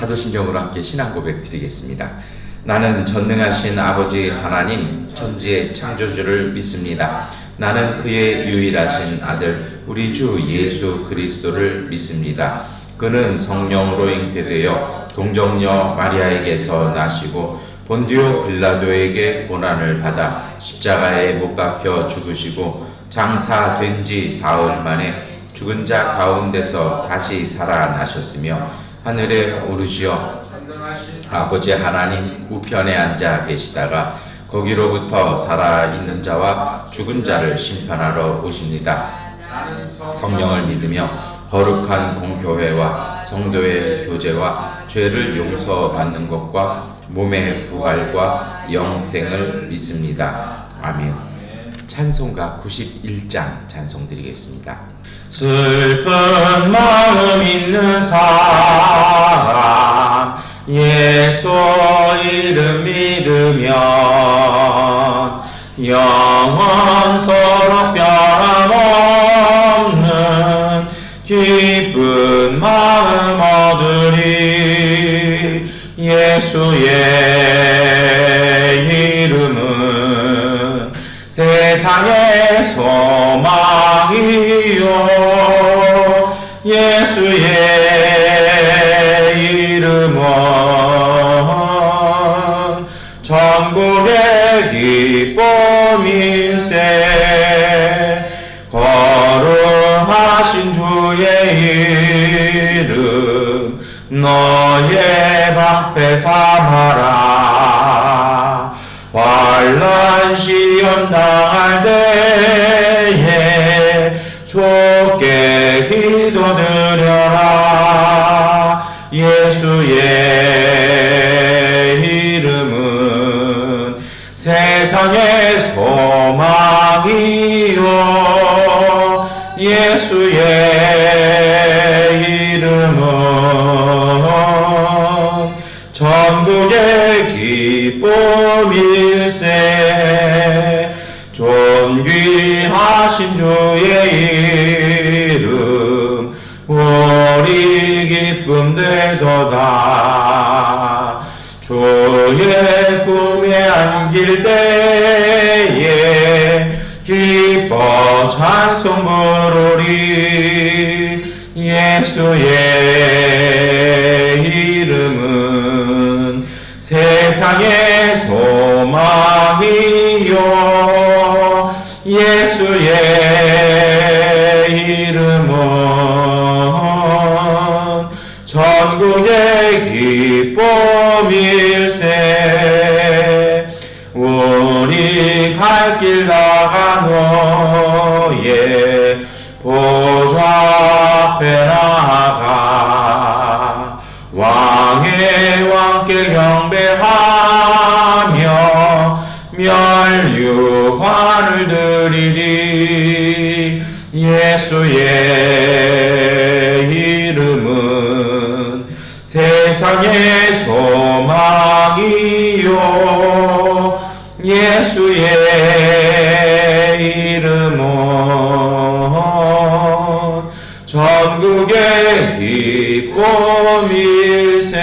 사도신경으로 함께 신앙 고백 드리겠습니다. 나는 전능하신 아버지 하나님 천지의 창조주를 믿습니다. 나는 그의 유일하신 아들 우리 주 예수 그리스도를 믿습니다. 그는 성령으로 잉태되어 동정녀 마리아에게서 나시고 본디오 빌라도에게 고난을 받아 십자가에 못 박혀 죽으시고 장사된 지 사흘 만에 죽은 자 가운데서 다시 살아나셨으며 하늘에 오르시어 아버지 하나님 우편에 앉아 계시다가 거기로부터 살아있는 자와 죽은 자를 심판하러 오십니다. 성령을 믿으며 거룩한 공교회와 성도의 교제와 죄를 용서받는 것과 몸의 부활과 영생을 믿습니다. 아멘. 찬송가 91장 찬송 드리겠습니다. 슬픈 마음 있는 사람 예수 이름 믿으면 영원토록 변함없는 기쁜 마음 얻으리. 예수의 이름은 세상의 소망이요 예수의 이름은 천국의 기쁨일세. 거룩하신 주의 이름 너의 방패 삼아라. 환난 시험 당할 때에 주께 기도드려라. 예수의 이름은 세상의 소망이요 예수의 이름은 천국의 기쁨일세. 존귀하신 주의 이름 우리 기쁨 되도다. 주의 품에 안길 때에 기뻐 찬송 부르리. 예수의 이름은 세상의 소망이요 예수의 이름은 천국의 기쁨일세. 우리 갈 길 다가 너의 보좌 앞에 나아가 왕의 왕께 경배하며 멸류관을 드리리. 예수의 이름은 세상의 소망이요 예수의 이름은 천국의 기쁨일세.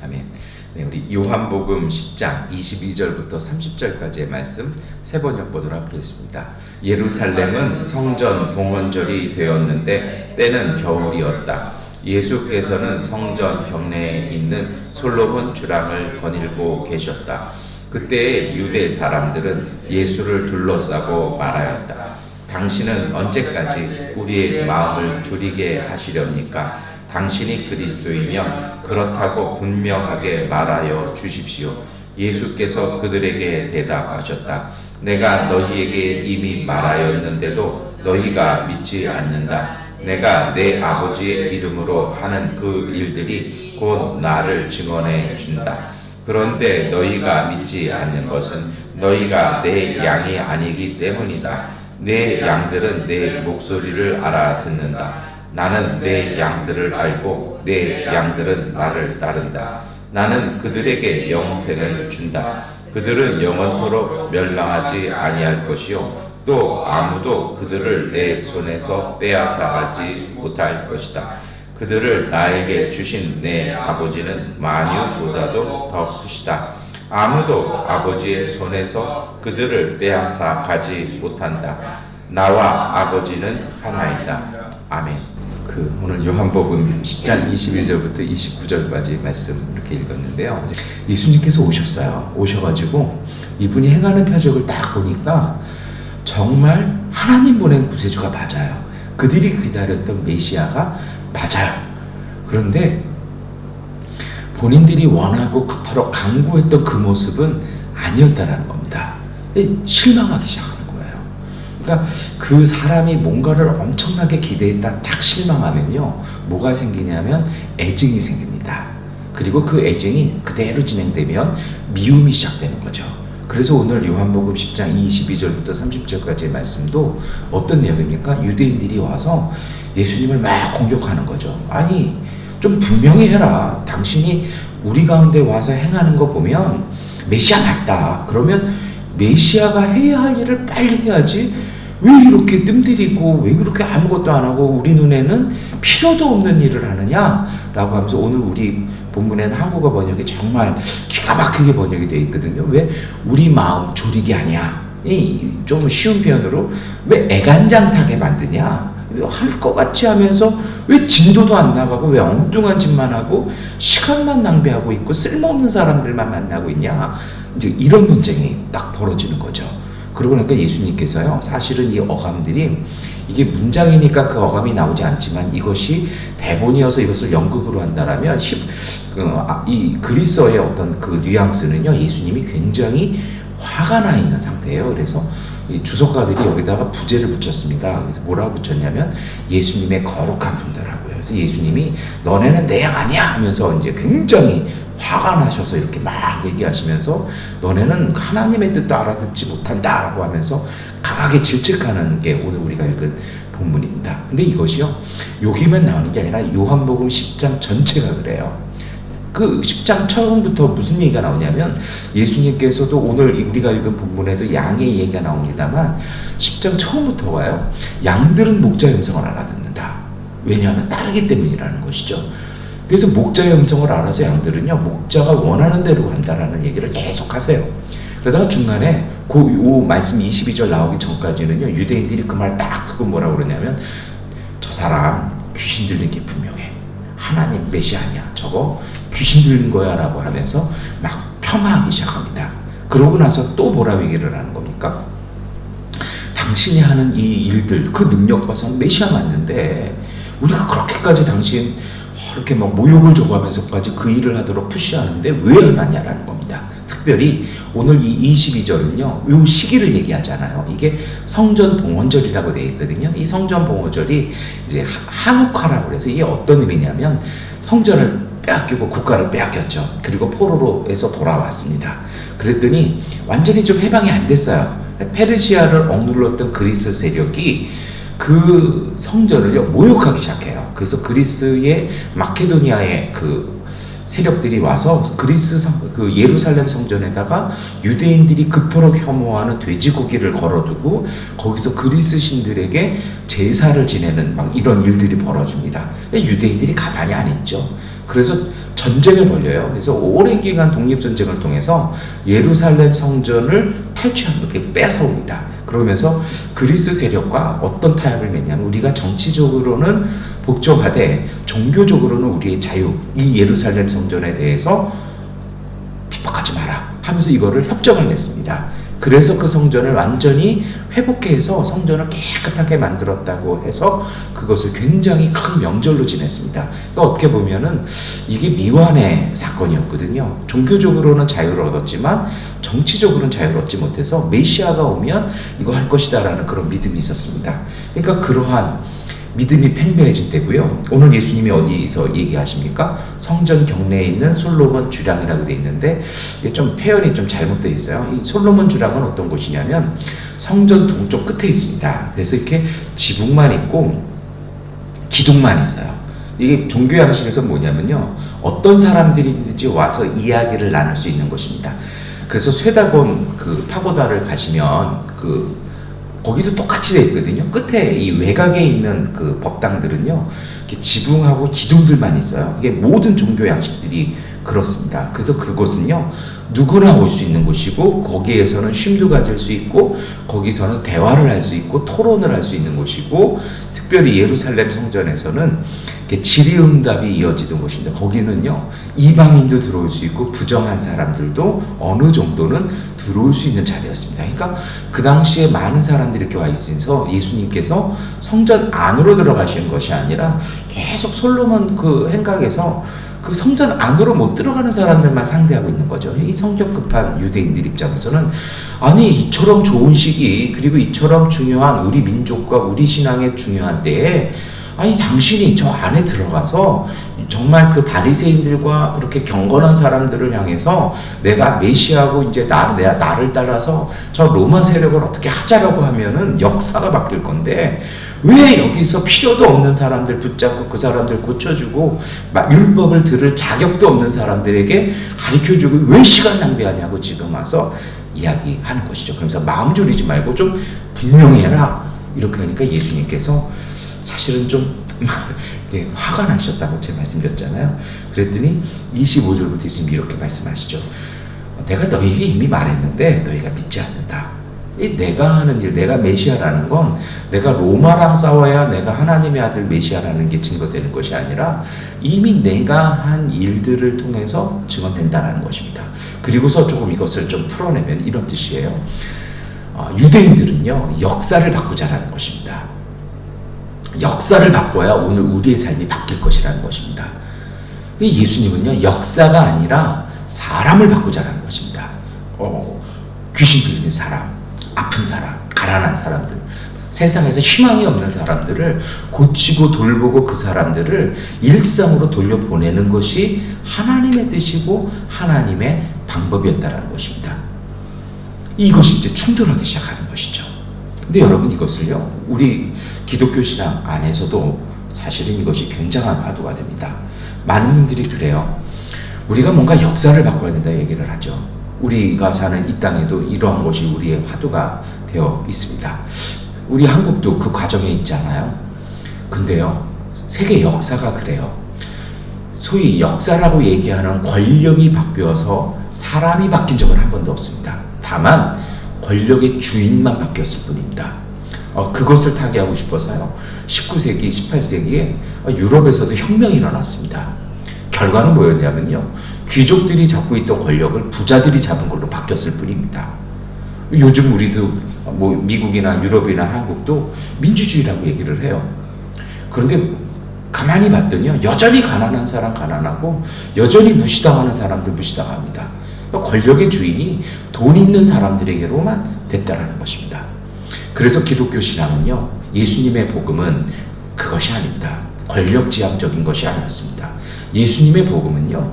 아멘. 네, 우리 요한복음 10장 22절부터 30절까지의 말씀 세 번역 보도록 하겠습니다. 예루살렘은 성전 봉헌절이 되었는데 때는 겨울이었다. 예수께서는 성전 경내에 있는 솔로몬 주랑을 거닐고 계셨다. 그때 유대 사람들은 예수를 둘러싸고 말하였다. 당신은 언제까지 우리의 마음을 졸이게 하시렵니까? 당신이 그리스도이면 그렇다고 분명하게 말하여 주십시오. 예수께서 그들에게 대답하셨다. 내가 너희에게 이미 말하였는데도 너희가 믿지 않는다. 내가 내 아버지의 이름으로 하는 그 일들이 곧 나를 증언해 준다. 그런데 너희가 믿지 않는 것은 너희가 내 양이 아니기 때문이다. 내 양들은 내 목소리를 알아듣는다. 나는 내 양들을 알고 내 양들은 나를 따른다. 나는 그들에게 영생을 준다. 그들은 영원토록 멸망하지 아니할 것이요 또 아무도 그들을 내 손에서 빼앗아가지 못할 것이다. 그들을 나에게 주신 내 아버지는 만유보다도 더 크시다. 아무도 아버지의 손에서 그들을 빼앗아 가지 못한다. 나와 아버지는 하나이다. 아멘. 오늘 요한복음 10장 21절부터 29절까지 말씀 이렇게 읽었는데요. 예수님께서 오셨어요. 오셔가지고 이분이 행하는 표적을 딱 보니까 정말 하나님 보낸 구세주가 맞아요. 그들이 기다렸던 메시아가 맞아요. 그런데 본인들이 원하고 그토록 강구했던 그 모습은 아니었다라는 겁니다. 실망하기 시작하는 거예요. 그러니까 그 사람이 뭔가를 엄청나게 기대했다 딱 실망하면요, 뭐가 생기냐면 애증이 생깁니다. 그리고 그 애증이 그대로 진행되면 미움이 시작되는 거죠. 그래서 오늘 요한복음 10장 22절부터 30절까지의 말씀도 어떤 내용입니까? 유대인들이 와서 예수님을 막 공격하는 거죠. 아니, 좀 분명히 해라. 당신이 우리 가운데 와서 행하는 거 보면 메시아 맞다. 그러면 메시아가 해야 할 일을 빨리 해야지. 왜 이렇게 뜸들이고 왜 그렇게 아무것도 안 하고 우리 눈에는 필요도 없는 일을 하느냐? 라고 하면서 오늘 우리 본문에는 한국어 번역이 정말 기가 막히게 번역이 되어 있거든요. 왜 우리 마음 졸이기 아니야? 좀 쉬운 표현으로 왜 애간장타게 만드냐? 할 것 같이 하면서 왜 진도도 안 나가고 왜 엉뚱한 짓만 하고 시간만 낭비하고 있고 쓸모없는 사람들만 만나고 있냐? 이제 이런 논쟁이 딱 벌어지는 거죠. 그러고 나니까 예수님께서요, 사실은 이 어감들이 이게 문장이니까 그 어감이 나오지 않지만 이것이 대본이어서 이것을 연극으로 한다라면 이 그리스어의 어떤 그 뉘앙스는요, 예수님이 굉장히 화가 나 있는 상태예요. 그래서 이 주석가들이 여기다가 부제를 붙였습니다. 그래서 뭐라고 붙였냐면 예수님의 거룩한 분들하고요. 그래서 예수님이 너네는 내 양 아니야 하면서 이제 굉장히 화가 나셔서 이렇게 막 얘기하시면서 너네는 하나님의 뜻도 알아듣지 못한다라고 하면서 강하게 질책하는 게 오늘 우리가 읽은 본문입니다. 근데 이것이요, 여기만 나오는 게 아니라 요한복음 10장 전체가 그래요. 그 10장 처음부터 무슨 얘기가 나오냐면 예수님께서도 오늘 우리가 읽은 본문에도 양의 얘기가 나옵니다만 10장 처음부터 와요. 양들은 목자의 음성을 알아듣는다. 왜냐하면 따르기 때문이라는 것이죠. 그래서 목자의 음성을 알아서 양들은요, 목자가 원하는 대로 한다라는 얘기를 계속 하세요. 그러다가 중간에 그 말씀 22절 나오기 전까지는요, 유대인들이 그 말 딱 듣고 뭐라고 그러냐면 저 사람 귀신 들린 게 분명해. 하나님 메시아 아니야. 저거 귀신 들린 거야 라고 하면서 막 폄하하기 시작합니다. 그러고 나서 또 뭐라고 얘기를 하는 겁니까? 당신이 하는 이 일들, 그 능력 봐서는 메시아 맞는데 우리가 그렇게까지 당신 이렇게 막 모욕을 줘가면서까지 그 일을 하도록 푸시하는데 왜 하냐라는 겁니다. 특별히 오늘 이 22절은요, 요 시기를 얘기하잖아요. 이게 성전 봉헌절이라고 되어 있거든요. 이 성전 봉헌절이 이제 한옥화라고 해서 이게 어떤 의미냐면 성전을 빼앗기고 국가를 빼앗겼죠. 그리고 포로로에서 돌아왔습니다. 그랬더니 완전히 좀 해방이 안 됐어요. 페르시아를 억눌렀던 그리스 세력이 그 성전을요 모욕하기 시작해요. 그래서 그리스의 마케도니아의 그 세력들이 와서 그 예루살렘 성전에다가 유대인들이 그토록 혐오하는 돼지고기를 걸어두고 거기서 그리스 신들에게 제사를 지내는 막 이런 일들이 벌어집니다. 유대인들이 가만히 안 있죠. 그래서 전쟁을 벌여요. 그래서 오랜 기간 독립전쟁을 통해서 예루살렘 성전을 탈취하고 이렇게 뺏어옵니다. 그러면서 그리스 세력과 어떤 타협을 맺냐면 우리가 정치적으로는 복잡하되 종교적으로는 우리의 자유, 이 예루살렘 성전에 대해서 핍박하지 마라 하면서 이거를 협정을 맺습니다. 그래서 그 성전을 완전히 회복해서 성전을 깨끗하게 만들었다고 해서 그것을 굉장히 큰 명절로 지냈습니다. 그러니까 어떻게 보면은 이게 미완의 사건이었거든요. 종교적으로는 자유를 얻었지만 정치적으로는 자유를 얻지 못해서 메시아가 오면 이거 할 것이다라는 그런 믿음이 있었습니다. 그러니까 그러한 믿음이 팽배해진 때고요. 오늘 예수님이 어디서 얘기하십니까? 성전 경내에 있는 솔로몬 주량이라고 되어 있는데 이게 좀 표현이 좀 잘못되어 있어요. 이 솔로몬 주량은 어떤 곳이냐면 성전 동쪽 끝에 있습니다. 그래서 이렇게 지붕만 있고 기둥만 있어요. 이게 종교 양식에서 뭐냐면요, 어떤 사람들이든지 와서 이야기를 나눌 수 있는 곳입니다. 그래서 쇠다곤 그 파고다를 가시면 거기도 똑같이 되어 있거든요. 끝에 이 외곽에 있는 그 법당들은요, 이렇게 지붕하고 기둥들만 있어요. 이게 모든 종교 양식들이 그렇습니다. 그래서 그곳은요, 누구나 올 수 있는 곳이고, 거기에서는 쉼도 가질 수 있고, 거기서는 대화를 할 수 있고, 토론을 할 수 있는 곳이고, 특별히 예루살렘 성전에서는 질의응답이 이어지던 곳인데, 거기는요, 이방인도 들어올 수 있고, 부정한 사람들도 어느 정도는 들어올 수 있는 자리였습니다. 그러니까 그 당시에 많은 사람들이 이렇게 와 있어서 예수님께서 성전 안으로 들어가시는 것이 아니라 계속 솔로몬 그 행각에서 그 성전 안으로 못 들어가는 사람들만 상대하고 있는 거죠. 이 성격 급한 유대인들 입장에서는 아니, 이처럼 좋은 시기, 그리고 이처럼 중요한 우리 민족과 우리 신앙의 중요한 때에 아니, 당신이 저 안에 들어가서 정말 그 바리새인들과 그렇게 경건한 사람들을 향해서 내가 메시아고 이제 나를 따라서 저 로마 세력을 어떻게 하자라고 하면은 역사가 바뀔 건데, 왜 여기서 필요도 없는 사람들 붙잡고 그 사람들 고쳐주고 율법을 들을 자격도 없는 사람들에게 가르쳐주고 왜 시간 낭비하냐고 지금 와서 이야기하는 것이죠. 그러면서 마음 졸이지 말고 좀 분명히 해라, 이렇게 하니까 예수님께서 사실은 좀 화가 나셨다고 제가 말씀드렸잖아요. 그랬더니 25절부터 예수님이 이렇게 말씀하시죠. 내가 너희에게 이미 말했는데 너희가 믿지 않는다. 내가 하는 일, 내가 메시아라는 건 내가 로마랑 싸워야 내가 하나님의 아들 메시아라는 게 증거되는 것이 아니라 이미 내가 한 일들을 통해서 증언된다라는 것입니다. 그리고서 조금 이것을 좀 풀어내면 이런 뜻이에요. 유대인들은요, 역사를 바꾸자라는 것입니다. 역사를 바꿔야 오늘 우리의 삶이 바뀔 것이라는 것입니다. 예수님은요, 역사가 아니라 사람을 바꾸자라는 것입니다. 귀신 들린 사람, 아픈 사람, 가난한 사람들, 세상에서 희망이 없는 사람들을 고치고 돌보고 그 사람들을 일상으로 돌려보내는 것이 하나님의 뜻이고 하나님의 방법이었다라는 것입니다. 이것이 이제 충돌하기 시작하는 것이죠. 근데 여러분, 이것을요, 우리 기독교 신앙 안에서도 사실은 이것이 굉장한 화두가 됩니다. 많은 분들이 그래요. 우리가 뭔가 역사를 바꿔야 된다 얘기를 하죠. 우리가 사는 이 땅에도 이러한 것이 우리의 화두가 되어 있습니다. 우리 한국도 그 과정에 있잖아요. 근데요, 세계 역사가 그래요. 소위 역사라고 얘기하는 권력이 바뀌어서 사람이 바뀐 적은 한 번도 없습니다. 다만 권력의 주인만 바뀌었을 뿐입니다. 그것을 타개하고 싶어서요, 19세기, 18세기에 유럽에서도 혁명이 일어났습니다. 결과는 뭐였냐면요, 귀족들이 잡고 있던 권력을 부자들이 잡은 걸로 바뀌었을 뿐입니다. 요즘 우리도 뭐 미국이나 유럽이나 한국도 민주주의라고 얘기를 해요. 그런데 가만히 봤더니요, 여전히 가난한 사람 가난하고 여전히 무시당하는 사람들 무시당합니다. 권력의 주인이 돈 있는 사람들에게로만 됐다라는 것입니다. 그래서 기독교 신앙은요, 예수님의 복음은 그것이 아닙니다. 권력지향적인 것이 아니었습니다. 예수님의 복음은요,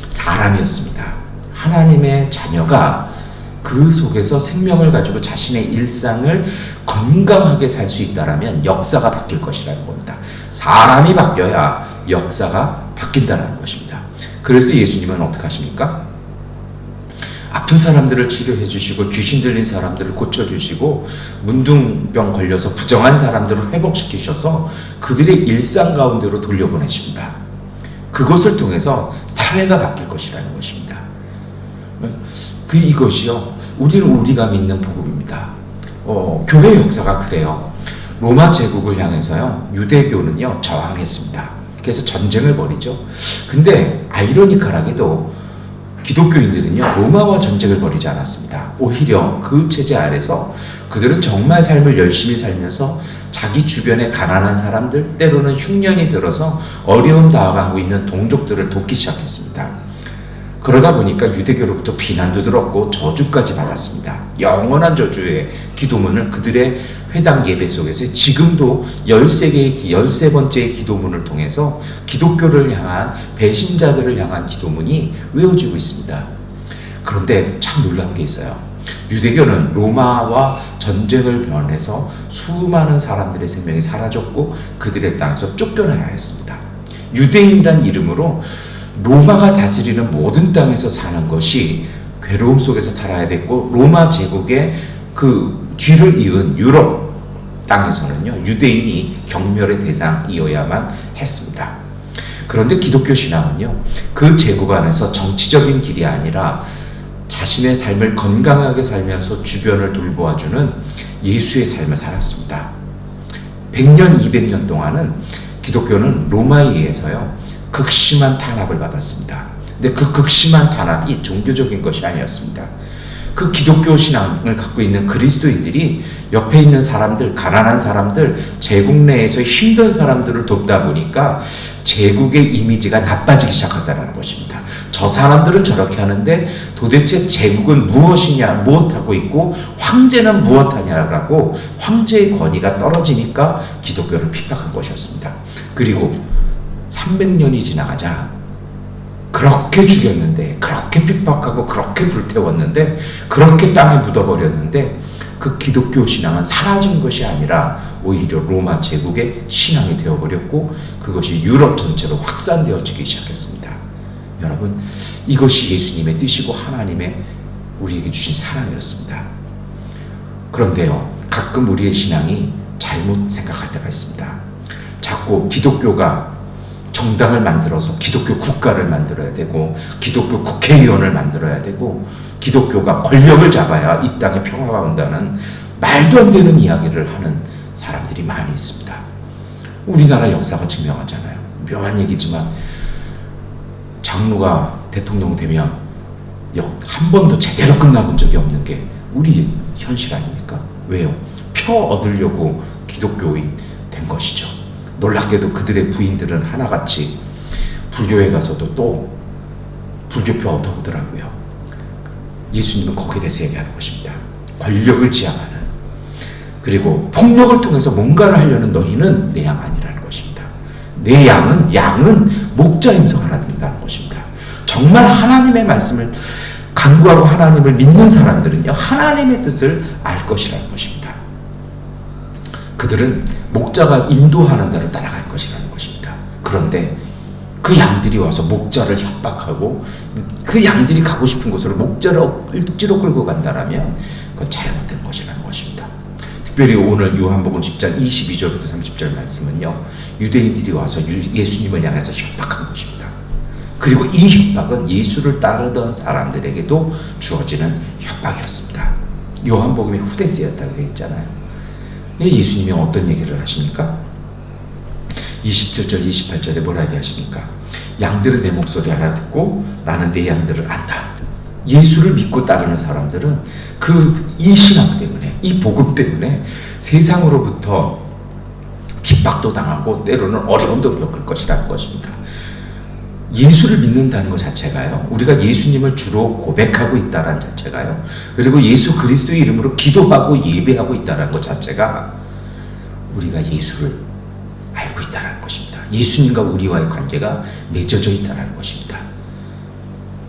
사람이었습니다. 하나님의 자녀가 그 속에서 생명을 가지고 자신의 일상을 건강하게 살 수 있다라면 역사가 바뀔 것이라는 겁니다. 사람이 바뀌어야 역사가 바뀐다라는 것입니다. 그래서 예수님은 어떻게 하십니까? 아픈 사람들을 치료해 주시고 귀신 들린 사람들을 고쳐주시고 문둥병 걸려서 부정한 사람들을 회복시키셔서 그들의 일상 가운데로 돌려보내십니다. 그것을 통해서 사회가 바뀔 것이라는 것입니다. 이것이요, 우리가 믿는 복음입니다. 교회 역사가 그래요. 로마 제국을 향해서요, 유대교는요, 저항했습니다. 그래서 전쟁을 벌이죠. 근데 아이러니컬하게도 기독교인들은요, 로마와 전쟁을 벌이지 않았습니다. 오히려 그 체제 아래서 그들은 정말 삶을 열심히 살면서 자기 주변에 가난한 사람들, 때로는 흉년이 들어서 어려움 당하고 있는 동족들을 돕기 시작했습니다. 그러다 보니까 유대교로부터 비난도 들었고 저주까지 받았습니다. 영원한 저주의 기도문을 그들의 회당 예배 속에서 지금도 13번째의 기도문을 통해서 기독교를 향한 배신자들을 향한 기도문이 외워지고 있습니다. 그런데 참 놀라운 게 있어요. 유대교는 로마와 전쟁을 변해서 수많은 사람들의 생명이 사라졌고 그들의 땅에서 쫓겨나야 했습니다. 유대인이란 이름으로 로마가 다스리는 모든 땅에서 사는 것이 괴로움 속에서 살아야 됐고, 로마 제국의 그 뒤를 이은 유럽 땅에서는요, 유대인이 경멸의 대상이어야만 했습니다. 그런데 기독교 신앙은요, 그 제국 안에서 정치적인 길이 아니라 자신의 삶을 건강하게 살면서 주변을 돌보아주는 예수의 삶을 살았습니다. 100년, 200년 동안은 기독교는 로마에 의해서요, 극심한 탄압을 받았습니다. 근데 그 극심한 탄압이 종교적인 것이 아니었습니다. 그 기독교 신앙을 갖고 있는 그리스도인들이 옆에 있는 사람들, 가난한 사람들, 제국 내에서 힘든 사람들을 돕다 보니까 제국의 이미지가 나빠지기 시작한다는 것입니다. 저 사람들은 저렇게 하는데 도대체 제국은 무엇이냐, 무엇하고 있고 황제는 무엇하냐라고 황제의 권위가 떨어지니까 기독교를 핍박한 것이었습니다. 그리고 300년이 지나가자 그렇게 죽였는데, 그렇게 핍박하고 그렇게 불태웠는데, 그렇게 땅에 묻어버렸는데 그 기독교 신앙은 사라진 것이 아니라 오히려 로마 제국의 신앙이 되어버렸고 그것이 유럽 전체로 확산되어지기 시작했습니다. 여러분, 이것이 예수님의 뜻이고 하나님의 우리에게 주신 사랑이었습니다. 그런데요, 가끔 우리의 신앙이 잘못 생각할 때가 있습니다. 자꾸 기독교가 정당을 만들어서 기독교 국가를 만들어야 되고 기독교 국회의원을 만들어야 되고 기독교가 권력을 잡아야 이 땅에 평화가 온다는 말도 안 되는 이야기를 하는 사람들이 많이 있습니다. 우리나라 역사가 증명하잖아요. 묘한 얘기지만 장로가 대통령 되면 한 번도 제대로 끝나본 적이 없는 게 우리 현실 아닙니까? 왜요? 표 얻으려고 기독교인 된 것이죠. 놀랍게도 그들의 부인들은 하나같이 불교에 가서도 또 불교표 얻어오더라고요. 예수님은 거기에 대해서 얘기하는 것입니다. 권력을 지향하는, 그리고 폭력을 통해서 뭔가를 하려는 너희는 내 양 아니라는 것입니다. 내 양은 목자 임성하라 된다는 것입니다. 정말 하나님의 말씀을 간구하고 하나님을 믿는 사람들은요, 하나님의 뜻을 알 것이라는 것입니다. 그들은 목자가 인도하는 대로 따라갈 것이라는 것입니다. 그런데 그 양들이 와서 목자를 협박하고 그 양들이 가고 싶은 곳으로 목자를 억지로 끌고 간다면 그건 잘못된 것이라는 것입니다. 특별히 오늘 요한복음 10장 22절부터 30절 말씀은요, 유대인들이 와서 예수님을 향해서 협박한 것입니다. 그리고 이 협박은 예수를 따르던 사람들에게도 주어지는 협박이었습니다. 요한복음의 후대세였다고 되어 있잖아요. 예수님이 어떤 얘기를 하십니까? 27절, 28절에 뭐라 얘기하십니까? 양들은 내 목소리 알아듣고 나는 내 양들을 안다. 예수를 믿고 따르는 사람들은 이 신앙 때문에, 이 복음 때문에 세상으로부터 핍박도 당하고 때로는 어려움도 겪을 것이라는 것입니다. 예수를 믿는다는 것 자체가요, 우리가 예수님을 주로 고백하고 있다는 자체가요, 그리고 예수 그리스도의 이름으로 기도하고 예배하고 있다는 것 자체가 우리가 예수를 알고 있다는 것입니다. 예수님과 우리와의 관계가 맺어져 있다는 것입니다.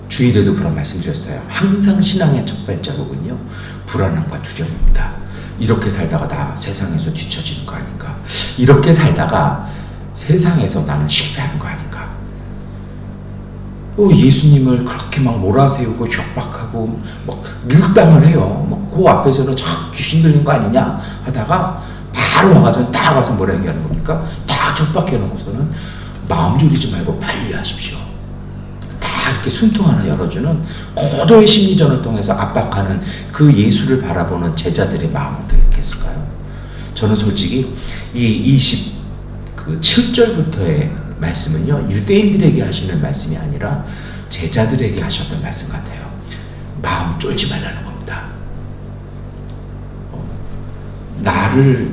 주일에도 그런 말씀 드렸어요. 항상 신앙의 첫 발자국은요, 불안함과 두려움입니다. 이렇게 살다가 나 세상에서 뒤처지는 거 아닌가? 이렇게 살다가 세상에서 나는 실패하는 거 아닌가? 예수님을 그렇게 막 몰아세우고 협박하고 막 밀당을 해요. 그 앞에서는 참 귀신 들린 거 아니냐 하다가 바로 와가지고 딱 와서 뭐라 얘기하는 겁니까? 딱 협박해 놓고서는 마음 졸이지 말고 빨리 하십시오. 딱 이렇게 숨통 하나 열어주는 고도의 심리전을 통해서 압박하는 그 예수를 바라보는 제자들의 마음은 어떻겠을까요? 저는 솔직히 이 27절부터의 말씀은요, 유대인들에게 하시는 말씀이 아니라 제자들에게 하셨던 말씀 같아요. 마음 쫄지 말라는 겁니다.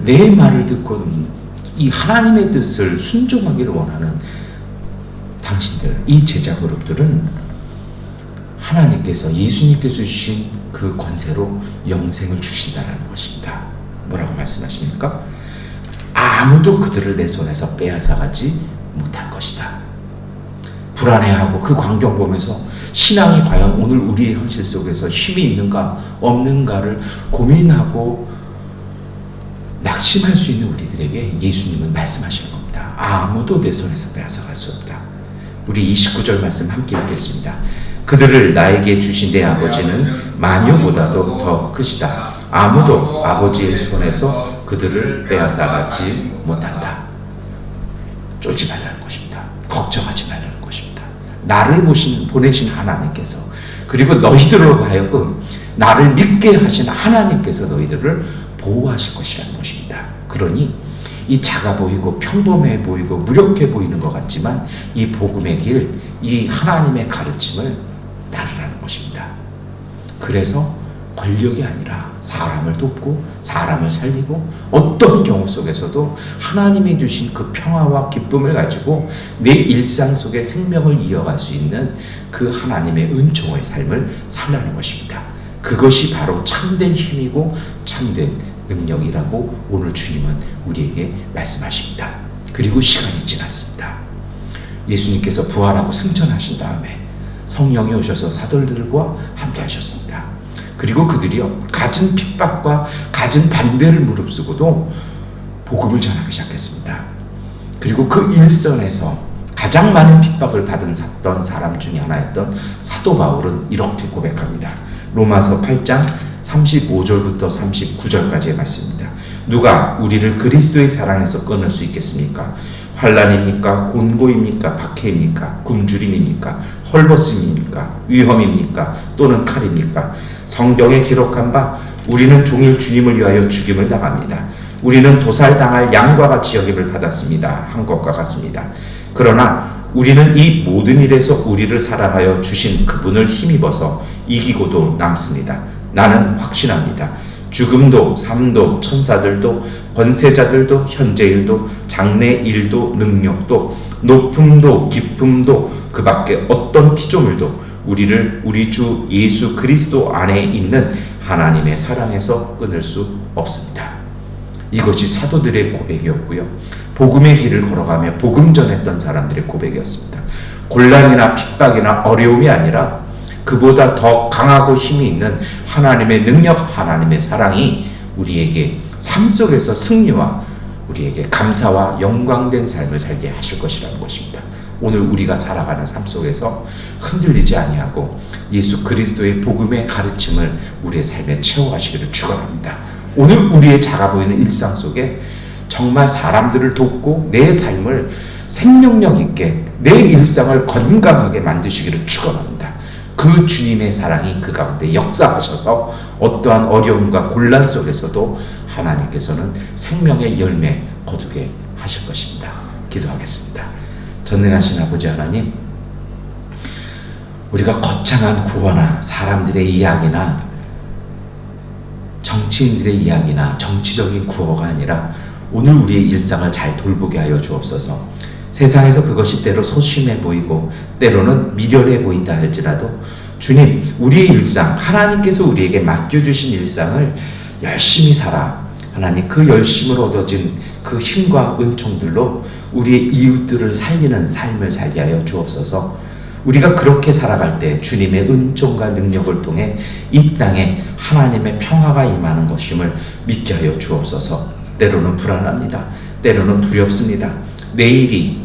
내 말을 듣고 이 하나님의 뜻을 순종하기를 원하는 당신들, 이 제자 그룹들은 하나님께서, 예수님께서 주신 그 권세로 영생을 주신다는 것입니다. 뭐라고 말씀하십니까? 아무도 그들을 내 손에서 빼앗아가지 못할 것이다. 불안해하고 그 광경 보면서 신앙이 과연 오늘 우리의 현실 속에서 힘이 있는가 없는가를 고민하고 낙심할 수 있는 우리들에게 예수님은 말씀하시는 겁니다. 아무도 내 손에서 빼앗아갈 수 없다. 우리 29절 말씀 함께 읽겠습니다. 그들을 나에게 주신 내 아버지는 마녀보다도 더 크시다. 아무도 아버지의 손에서 그들을 빼앗아가지 못한다. 쫄지 말라는 것입니다. 걱정하지 말라는 것입니다. 나를 보내신 하나님께서, 그리고 너희들로 하여금 나를 믿게 하신 하나님께서 너희들을 보호하실 것이라는 것입니다. 그러니 이 작아 보이고 평범해 보이고 무력해 보이는 것 같지만 이 복음의 길, 이 하나님의 가르침을 따르라는 것입니다. 그래서 권력이 아니라 사람을 돕고 사람을 살리고 어떤 경우 속에서도 하나님이 주신 그 평화와 기쁨을 가지고 내 일상 속에 생명을 이어갈 수 있는 그 하나님의 은총의 삶을 살라는 것입니다. 그것이 바로 참된 힘이고 참된 능력이라고 오늘 주님은 우리에게 말씀하십니다. 그리고 시간이 지났습니다. 예수님께서 부활하고 승천하신 다음에 성령이 오셔서 사도들과 함께 하셨습니다. 그리고 그들이요, 갖은 핍박과 갖은 반대를 무릅쓰고도 복음을 전하기 시작했습니다. 그리고 그 일선에서 가장 많은 핍박을 받았던 사람 중에 하나였던 사도 바울은 이렇게 고백합니다. 로마서 8장 35절부터 39절까지의 말씀입니다. 누가 우리를 그리스도의 사랑에서 끊을 수 있겠습니까? 환난입니까? 곤고입니까? 박해입니까? 굶주림입니까? 헐벗음입니까? 위험입니까? 또는 칼입니까? 성경에 기록한 바 우리는 종일 주님을 위하여 죽임을 당합니다. 우리는 도살당할 양과 같이 여김을 받았습니다. 한 것과 같습니다. 그러나 우리는 이 모든 일에서 우리를 사랑하여 주신 그분을 힘입어서 이기고도 남습니다. 나는 확신합니다. 죽음도 삶도 천사들도 권세자들도 현재일도 장래일도 능력도 높음도 깊음도 그 밖에 어떤 피조물도 우리를 우리 주 예수 그리스도 안에 있는 하나님의 사랑에서 끊을 수 없습니다. 이것이 사도들의 고백이었고요, 복음의 길을 걸어가며 복음 전했던 사람들의 고백이었습니다. 곤란이나 핍박이나 어려움이 아니라 그보다 더 강하고 힘이 있는 하나님의 능력, 하나님의 사랑이 우리에게 삶 속에서 승리와 우리에게 감사와 영광된 삶을 살게 하실 것이라는 것입니다. 오늘 우리가 살아가는 삶 속에서 흔들리지 아니하고 예수 그리스도의 복음의 가르침을 우리의 삶에 채워가시기를 축원합니다. 오늘 우리의 작아 보이는 일상 속에 정말 사람들을 돕고 내 삶을 생명력 있게, 내 일상을 건강하게 만드시기를 축원합니다. 그 주님의 사랑이 그 가운데 역사하셔서 어떠한 어려움과 곤란 속에서도 하나님께서는 생명의 열매 거두게 하실 것입니다. 기도하겠습니다. 전능하신 아버지 하나님, 우리가 거창한 구호나 사람들의 이야기나 정치인들의 이야기나 정치적인 구호가 아니라 오늘 우리의 일상을 잘 돌보게 하여 주옵소서. 세상에서 그것이 때로 소심해 보이고 때로는 미련해 보인다 할지라도 주님, 우리의 일상, 하나님께서 우리에게 맡겨주신 일상을 열심히 살아 하나님, 그 열심으로 얻어진 그 힘과 은총들로 우리의 이웃들을 살리는 삶을 살게 하여 주옵소서. 우리가 그렇게 살아갈 때 주님의 은총과 능력을 통해 이 땅에 하나님의 평화가 임하는 것임을 믿게 하여 주옵소서. 때로는 불안합니다. 때로는 두렵습니다. 내일이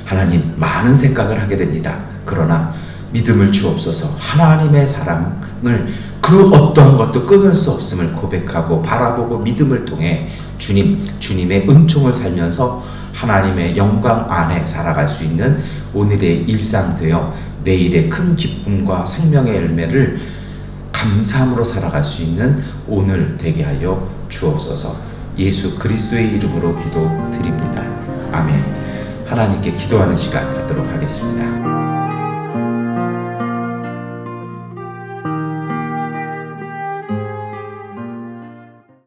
하나님 많은 생각을 하게 됩니다. 그러나 믿음을 주옵소서. 하나님의 사랑을 그 어떤 것도 끊을 수 없음을 고백하고 바라보고 믿음을 통해 주님의 은총을 살면서 하나님의 영광 안에 살아갈 수 있는 오늘의 일상 되어 내일의 큰 기쁨과 생명의 열매를 감사함으로 살아갈 수 있는 오늘 되게 하여 주옵소서. 예수 그리스도의 이름으로 기도드립니다. 아멘. 하나님께 기도하는 시간 갖도록 하겠습니다.